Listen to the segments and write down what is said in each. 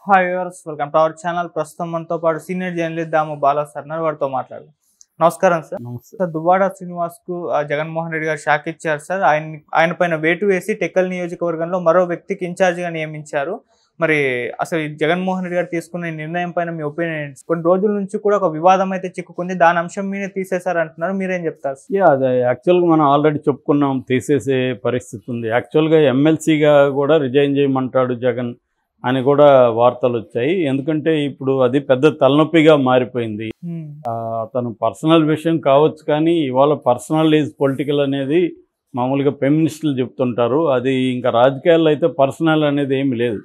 Hi viewers, welcome to our channel. ప్రస్తుతం మనతో పాటు సీనియర్ జర్నలిస్ట్ దాము బాలా సార్ ఉన్నారు. వారితో మాట్లాడదాం. నమస్కారం సార్. సార్, దువ్వాడ శ్రీనివాస్ కు జగన్మోహన్ రెడ్డి గారు షాక్ ఇచ్చారు సార్. ఆయన పైన వేటు వేసి టెక్కల్ నియోజకవర్గంలో మరో వ్యక్తికి ఇన్ఛార్జిగా నియమించారు. మరి అసలు ఈ జగన్మోహన్ రెడ్డి గారు తీసుకున్న నిర్ణయం పైన మీ ఒపీనియన్ ఏంటి? కొన్ని రోజుల నుంచి కూడా ఒక వివాదం అయితే చిక్కుకుంది, దాని అంశం మీద తీసేశారు అంటున్నారు. మీరేం చెప్తారు? అది యాక్చువల్గా మనం ఆల్రెడీ చెప్పుకున్నాం, తీసేసే పరిస్థితి ఉంది. యాక్చువల్గా ఎమ్మెల్సీగా కూడా రిజైన్ చేయమంటాడు జగన్ అని కూడా వార్తలు వచ్చాయి. ఎందుకంటే ఇప్పుడు అది పెద్ద తలనొప్పిగా మారిపోయింది. అతను పర్సనల్ విషయం కావచ్చు, కానీ ఇవాళ పర్సనల్ ఈజ్ పొలిటికల్ అనేది మామూలుగా ఫెమినిస్టులు చెప్తుంటారు. అది ఇంకా రాజకీయాల్లో అయితే పర్సనల్ అనేది ఏమి లేదు.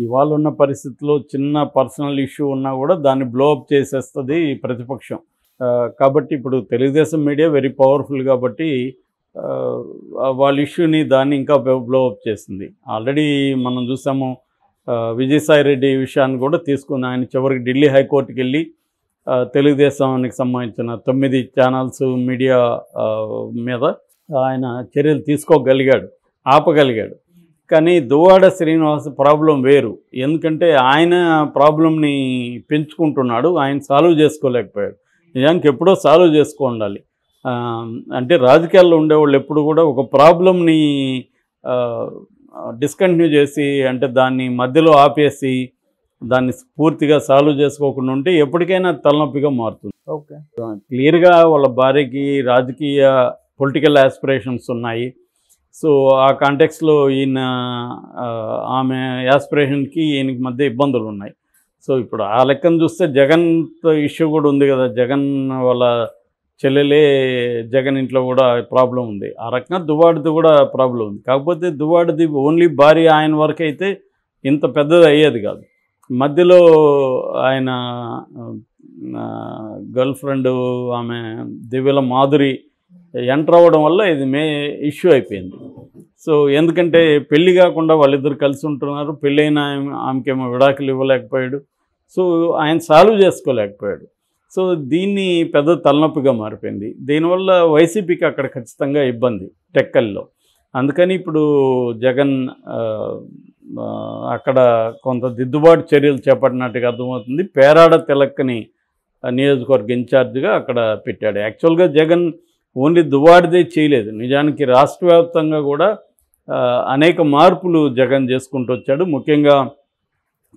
ఇవాళ ఉన్న పరిస్థితుల్లో చిన్న పర్సనల్ ఇష్యూ ఉన్నా కూడా దాన్ని బ్లోఅప్ చేసేస్తుంది ప్రతిపక్షం. కాబట్టి ఇప్పుడు తెలుగుదేశం మీడియా వెరీ పవర్ఫుల్ కాబట్టి వాళ్ళ ఇష్యూని దాన్ని ఇంకా బ్లోఅప్ చేసింది. ఆల్రెడీ మనం చూసాము, విజయసాయి రెడ్డి విషయాన్ని కూడా తీసుకుని ఆయన చివరికి ఢిల్లీ హైకోర్టుకి వెళ్ళి తెలుగుదేశానికి సంబంధించిన 9 ఛానల్స్ మీడియా మీద ఆయన చర్యలు తీసుకోగలిగాడు, ఆపగలిగాడు. కానీ దువ్వాడ శ్రీనివాస్ ప్రాబ్లం వేరు. ఎందుకంటే ఆయన ప్రాబ్లంని పెంచుకుంటున్నాడు, ఆయన సాల్వ్ చేసుకోలేకపోయాడు. నిజానికి ఎప్పుడో సాల్వ్ చేసుకో ఉండాలి. అంటే రాజకీయాల్లో ఉండేవాళ్ళు ఎప్పుడు కూడా ఒక ప్రాబ్లంని డిస్కంటిన్యూ చేసి, అంటే దాన్ని మధ్యలో ఆపేసి దాన్ని పూర్తిగా సాల్వ్ చేసుకోకుండా ఉంటే ఎప్పటికైనా తలనొప్పిగా మారుతుంది. ఓకే, క్లియర్గా వాళ్ళ భార్యకి రాజకీయ పొలిటికల్ యాస్పిరేషన్స్ ఉన్నాయి. సో ఆ కాంటెక్స్లో ఈయన ఆమె యాస్పిరేషన్కి ఈయనకి మధ్య ఇబ్బందులు ఉన్నాయి. సో ఇప్పుడు ఆ లెక్కను చూస్తే జగన్ ఇష్యూ కూడా ఉంది కదా, జగన్ వాళ్ళ చెల్లెలే జగన్ ఇంట్లో కూడా ప్రాబ్లం ఉంది. ఆ రకంగా దువ్వాడిది కూడా ప్రాబ్లం ఉంది. కాకపోతే దువ్వాడిది ఓన్లీ భార్య ఆయన వరకు అయితే ఇంత పెద్దది అయ్యేది కాదు. మధ్యలో ఆయన గర్ల్ ఫ్రెండ్ ఆమె దివ్యల మాధురి ఎంటర్ అవ్వడం వల్ల ఇది ఇష్యూ అయిపోయింది. సో ఎందుకంటే పెళ్ళి కాకుండా వాళ్ళిద్దరు కలిసి ఉంటున్నారు, పెళ్ళైన ఆమెకేమో విడాకులు ఇవ్వలేకపోయాడు. సో ఆయన సాల్వ్ చేసుకోలేకపోయాడు. సో దీన్ని పెద్ద తలనొప్పిగా మారిపోయింది. దీనివల్ల వైసీపీకి అక్కడ ఖచ్చితంగా ఇబ్బంది టెక్కల్లో. అందుకని ఇప్పుడు జగన్ అక్కడ కొంత దిద్దుబాటు చర్యలు చేపట్టినట్టుగా అర్థమవుతుంది. పేరాడ తిలక్ని నియోజకవర్గ ఇన్ఛార్జిగా అక్కడ పెట్టాడు. యాక్చువల్గా జగన్ ఓన్లీ దువ్వాడిదే చేయలేదు, నిజానికి రాష్ట్ర వ్యాప్తంగా కూడా అనేక మార్పులు జగన్ చేసుకుంటూ వచ్చాడు. ముఖ్యంగా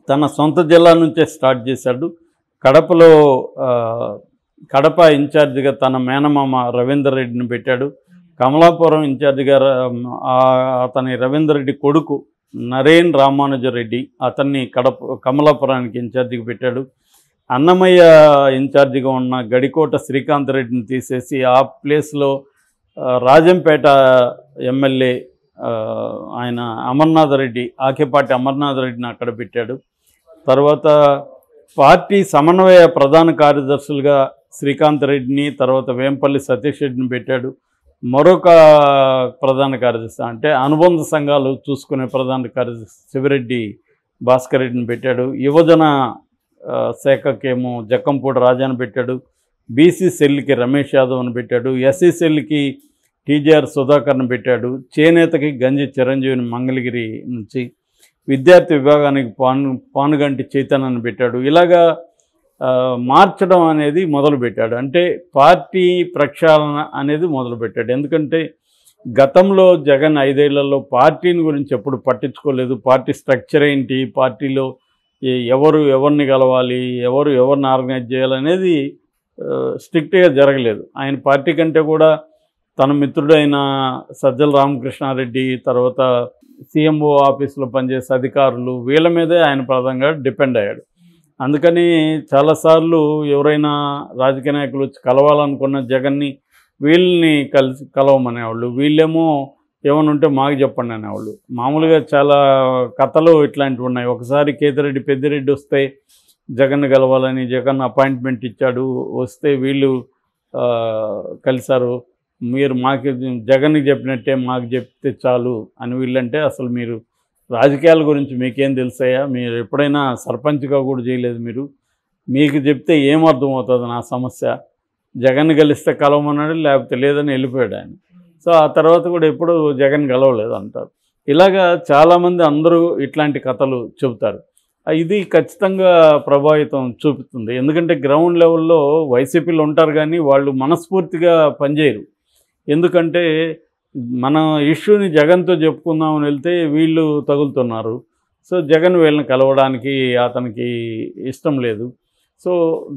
తన సొంత జిల్లా నుంచే స్టార్ట్ చేశాడు. కడపలో కడప ఇన్ఛార్జిగా తన మేనమామ రవీందర్ రెడ్డిని పెట్టాడు. కమలాపురం ఇన్ఛార్జిగా అతని రవీందర్ రెడ్డి కొడుకు నరేన్ రామానుజరెడ్డి అతన్ని కమలాపురానికి ఇన్ఛార్జిగా పెట్టాడు. అన్నమయ్య ఇన్ఛార్జిగా ఉన్న గడికోట శ్రీకాంత్ రెడ్డిని తీసేసి ఆ ప్లేస్లో రాజంపేట ఎమ్మెల్యే ఆయన అమర్నాథ్ రెడ్డి, ఆకేపాటి అమర్నాథ్ రెడ్డిని అక్కడ పెట్టాడు. తర్వాత పార్టీ సమన్వయ ప్రధాన కార్యదర్శులుగా శ్రీకాంత్ రెడ్డిని, తర్వాత వేంపల్లి సతీష్ రెడ్డిని పెట్టాడు. మరొక ప్రధాన కార్యదర్శి అంటే అనుబంధ సంఘాలు చూసుకునే ప్రధాన కార్యదర్శి శివిరెడ్డి భాస్కర్ రెడ్డిని పెట్టాడు. యువజన శాఖకేమో జక్కంపూడి రాజాని పెట్టాడు. బీసీ సెల్కి రమేష్ యాదవ్ని పెట్టాడు. ఎస్సీ సెల్కి టీజీఆర్ సుధాకర్ని పెట్టాడు. చేనేతకి గంజి చిరంజీవిని మంగళగిరి నుంచి, విద్యార్థి విభాగానికి పానుగంటి చైతన్యని పెట్టాడు. ఇలాగా మార్చడం అనేది మొదలుపెట్టాడు. అంటే పార్టీ ప్రక్షాళన అనేది మొదలుపెట్టాడు. ఎందుకంటే గతంలో జగన్ 5 ఏళ్లలో పార్టీని గురించి ఎప్పుడు పట్టించుకోలేదు. పార్టీ స్ట్రక్చర్ ఏంటి, పార్టీలో ఎవరిని కలవాలి, ఎవరిని ఆర్గనైజ్ చేయాలనేది స్ట్రిక్ట్గా జరగలేదు. ఆయన పార్టీ కంటే కూడా తన మిత్రుడైన సజ్జల రామకృష్ణారెడ్డి, తర్వాత సీఎంఓ ఆఫీసులో పనిచేసే అధికారులు, వీళ్ళ మీదే ఆయన ప్రధానంగా డిపెండ్ అయ్యాడు. అందుకని చాలాసార్లు ఎవరైనా రాజకీయ నాయకులు వచ్చి కలవాలనుకున్న జగన్ని వీళ్ళని కలవమనేవాళ్ళు, వీళ్ళేమో ఏమైనా ఉంటే మాకు చెప్పండి అనేవాళ్ళు. మామూలుగా చాలా కథలు ఇట్లాంటివి ఉన్నాయి. ఒకసారి కేతిరెడ్డి పెద్దిరెడ్డి వస్తే జగన్ కలవాలని జగన్ అపాయింట్మెంట్ ఇచ్చాడు, వస్తే వీళ్ళు కలిశారు. మీరు మాకు జగన్కి చెప్పినట్టే మాకు చెప్తే చాలు అని వీళ్ళంటే, అసలు మీరు రాజకీయాల గురించి మీకేం తెలుసాయా, మీరు ఎప్పుడైనా సర్పంచ్గా కూడా చేయలేదు, మీకు చెప్తే ఏమర్థం అవుతుంది నా సమస్య, జగన్ కలిస్తే కలవమన్నాడు, లేకపోతే లేదని వెళ్ళిపోయాడు ఆయన. సో ఆ తర్వాత కూడా ఎప్పుడు జగన్ కలవలేదు అంటారు. ఇలాగా చాలామంది అందరూ ఇట్లాంటి కథలు చెబుతారు. ఇది ఖచ్చితంగా ప్రభావితం చూపుతుంది. ఎందుకంటే గ్రౌండ్ లెవెల్లో వైసీపీలో ఉంటారు కానీ వాళ్ళు మనస్ఫూర్తిగా పనిచేయరు. ఎందుకంటే మన ఇష్యూని జగన్తో చెప్పుకుందామని వెళ్తే వీళ్ళు తగులుతున్నారు. సో జగన్ వీళ్ళని కలవడానికి అతనికి ఇష్టం లేదు. సో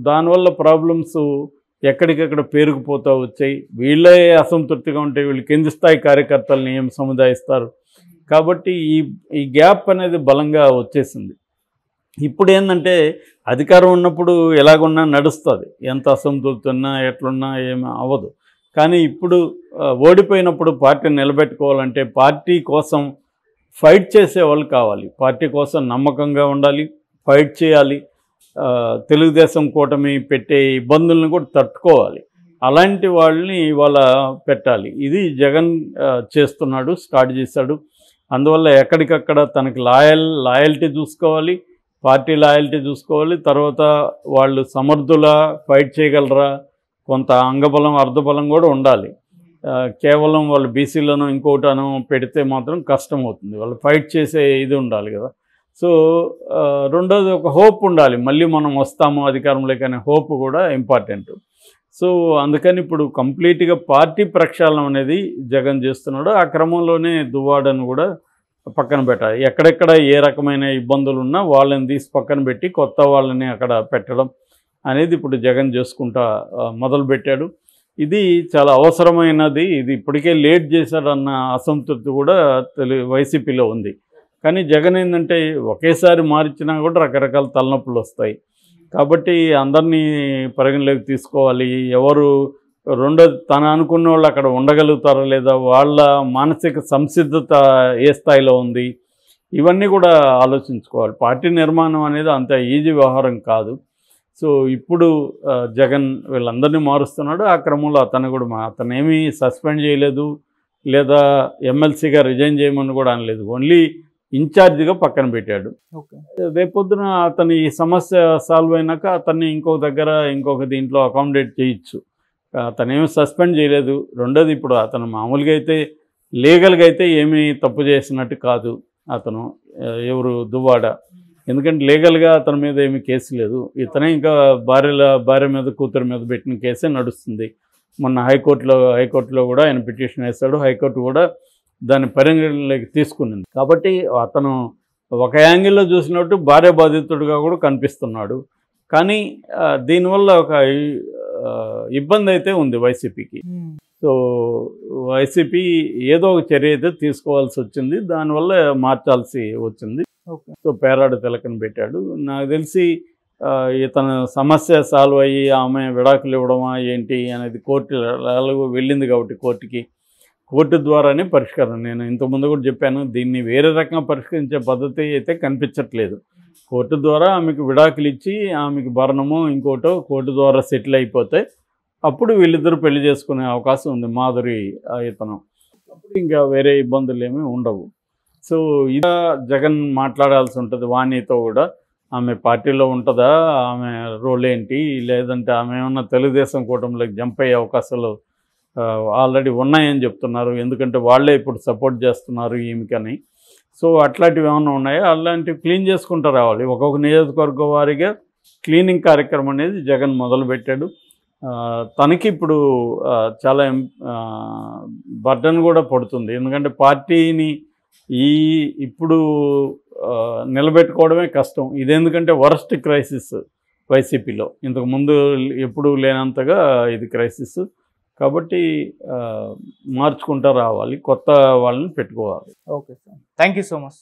దానివల్ల ప్రాబ్లమ్స్ ఎక్కడికక్కడ పేరుకుపోతూ వచ్చాయి. వీళ్ళే అసంతృప్తిగా ఉంటే వీళ్ళు కింది స్థాయి కార్యకర్తలను ఏం సముదాయిస్తారు. కాబట్టి ఈ గ్యాప్ అనేది బలంగా వచ్చేసింది. ఇప్పుడు ఏంటంటే అధికారం ఉన్నప్పుడు ఎలాగున్నా నడుస్తుంది, ఎంత అసంతృప్తి ఉన్నా ఎట్లున్నా ఏమి అవ్వదు. కానీ ఇప్పుడు ఓడిపోయినప్పుడు పార్టీని నిలబెట్టుకోవాలంటే పార్టీ కోసం ఫైట్ చేసే వాళ్ళు కావాలి. పార్టీ కోసం నమ్మకంగా ఉండాలి, ఫైట్ చేయాలి, తెలుగుదేశం కూటమి పెట్టే ఇబ్బందులను కూడా తట్టుకోవాలి. అలాంటి వాళ్ళని ఇవాళ పెట్టాలి. ఇది జగన్ చేస్తున్నాడు, స్టార్ట్ చేశాడు. అందువల్ల ఎక్కడికక్కడ తనకి లాయల్టీ చూసుకోవాలి, పార్టీ లాయల్టీ చూసుకోవాలి. తర్వాత వాళ్ళు సమర్థులా, ఫైట్ చేయగలరా, కొంత అంగబలం అర్ధబలం కూడా ఉండాలి. కేవలం వాళ్ళు బీసీలను ఇంకోటను పెడితే మాత్రం కష్టం అవుతుంది. వాళ్ళు ఫైట్ చేసే ఇది ఉండాలి కదా. సో రెండోది ఒక హోప్ ఉండాలి, మళ్ళీ మనం వస్తాము అధికారంలోకి అనే హోప్ కూడా ఇంపార్టెంట్. సో అందుకని ఇప్పుడు కంప్లీట్గా పార్టీ ప్రక్షాళన అనేది జగన్ చేస్తున్నాడు. ఆ క్రమంలోనే దువ్వాడను కూడా పక్కన పెట్టాలి. ఎక్కడెక్కడ ఏ రకమైన ఇబ్బందులు ఉన్నా వాళ్ళని తీసి పక్కన పెట్టి కొత్త వాళ్ళని అక్కడ పెట్టడం అనేది ఇప్పుడు జగన్ చేసుకుంటా మొదలుపెట్టాడు. ఇది చాలా అవసరమైనది. ఇది ఇప్పటికే లేట్ చేశాడన్న అసంతృప్తి కూడా వైసీపీలో ఉంది. కానీ జగన్ ఏంటంటే ఒకేసారి మార్చినా కూడా రకరకాల తలనొప్పులు వస్తాయి. కాబట్టి అందరినీ పరిగణలోకి తీసుకోవాలి. ఎవరు రెండోది తను అనుకున్న వాళ్ళు అక్కడ ఉండగలుగుతారా లేదా, వాళ్ళ మానసిక సంసిద్ధత ఏ స్థాయిలో ఉంది, ఇవన్నీ కూడా ఆలోచించుకోవాలి. పార్టీ నిర్మాణం అనేది అంత ఈజీ వ్యవహారం కాదు. సో ఇప్పుడు జగన్ వీళ్ళందరినీ మారుస్తున్నాడు. ఆ క్రమంలో అతనేమీ సస్పెండ్ చేయలేదు, లేదా ఎమ్మెల్సీగా రిజైన్ చేయమని కూడా అనలేదు. ఓన్లీ ఇన్ఛార్జిగా పక్కన పెట్టాడు. రేపొద్దున అతని ఈ సమస్య సాల్వ్ అయినాక అతన్ని ఇంకొక దీంట్లో అకామిడేట్ చేయొచ్చు. అతనేమి సస్పెండ్ చేయలేదు. రెండోది ఇప్పుడు అతను మామూలుగా అయితే లీగల్గా అయితే ఏమీ తప్పు చేసినట్టు కాదు అతను, ఎవరు దువ్వాడ. ఎందుకంటే లీగల్గా అతని మీద ఏమీ కేసు లేదు. ఇతనే ఇంకా భార్య మీద కూతురు మీద పెట్టిన కేసే నడుస్తుంది. మొన్న హైకోర్టులో కూడా ఆయన పిటిషన్ వేశాడు. హైకోర్టు కూడా దాన్ని పరిగణలోకి తీసుకునింది. కాబట్టి అతను ఒక యాంగిల్లో చూసినట్టు భార్య బాధితుడిగా కూడా కనిపిస్తున్నాడు. కానీ దీనివల్ల ఒక ఇబ్బంది అయితే ఉంది వైసీపీకి. సో వైసీపీ ఏదో ఒక చర్య అయితే తీసుకోవాల్సి వచ్చింది, దానివల్ల మార్చాల్సి వచ్చింది. సో పేరాడ తిలకని పెట్టాడు. నాకు తెలిసి ఇతను సమస్య సాల్వ్ అయ్యి ఆమె విడాకులు ఇవ్వడమా ఏంటి అనేది కోర్టు వెళ్ళింది కాబట్టి కోర్టు ద్వారానే పరిష్కారం. నేను ఇంతకుముందు కూడా చెప్పాను, దీన్ని వేరే రకంగా పరిష్కరించే పద్ధతి అయితే కనిపించట్లేదు. కోర్టు ద్వారా ఆమెకు విడాకులు ఇచ్చి ఆమెకు భరణమో ఇంకోటో కోర్టు ద్వారా సెటిల్ అయిపోతే అప్పుడు వీళ్ళిద్దరూ పెళ్లి చేసుకునే అవకాశం ఉంది, మాధురి ఇతను. అప్పుడు ఇంకా వేరే ఇబ్బందులు ఏమీ ఉండవు. సో ఇలా జగన్ మాట్లాడాల్సి ఉంటుంది వాణితో కూడా. ఆమె పార్టీలో ఉంటుందా, ఆమె రోల్ ఏంటి, లేదంటే ఆమె ఏమన్నా తెలుగుదేశం కూటమిలోకి జంప్ అయ్యే అవకాశాలు ఆల్రెడీ ఉన్నాయని చెప్తున్నారు. ఎందుకంటే వాళ్ళే ఇప్పుడు సపోర్ట్ చేస్తున్నారు ఈమెకని. సో అట్లాంటివి ఏమైనా ఉన్నాయో అలాంటివి క్లీన్ చేసుకుంటూ రావాలి. ఒక్కొక్క నియోజకవర్గ వారీగా క్లీనింగ్ కార్యక్రమం అనేది జగన్ మొదలుపెట్టాడు. తనకి ఇప్పుడు చాలా బర్డన్ కూడా పడుతుంది. ఎందుకంటే పార్టీని ఇప్పుడు నిలబెట్టుకోవడమే కష్టం. ఇదెందుకంటే వరస్ట్ క్రైసిస్ వైసీపీలో, ఇంతకుముందు ఎప్పుడూ లేనంతగా ఇది క్రైసిస్. కాబట్టి మార్చుకుంటూ రావాలి, కొత్త వాళ్ళని పెట్టుకోవాలి. Okay sir, thank you so much.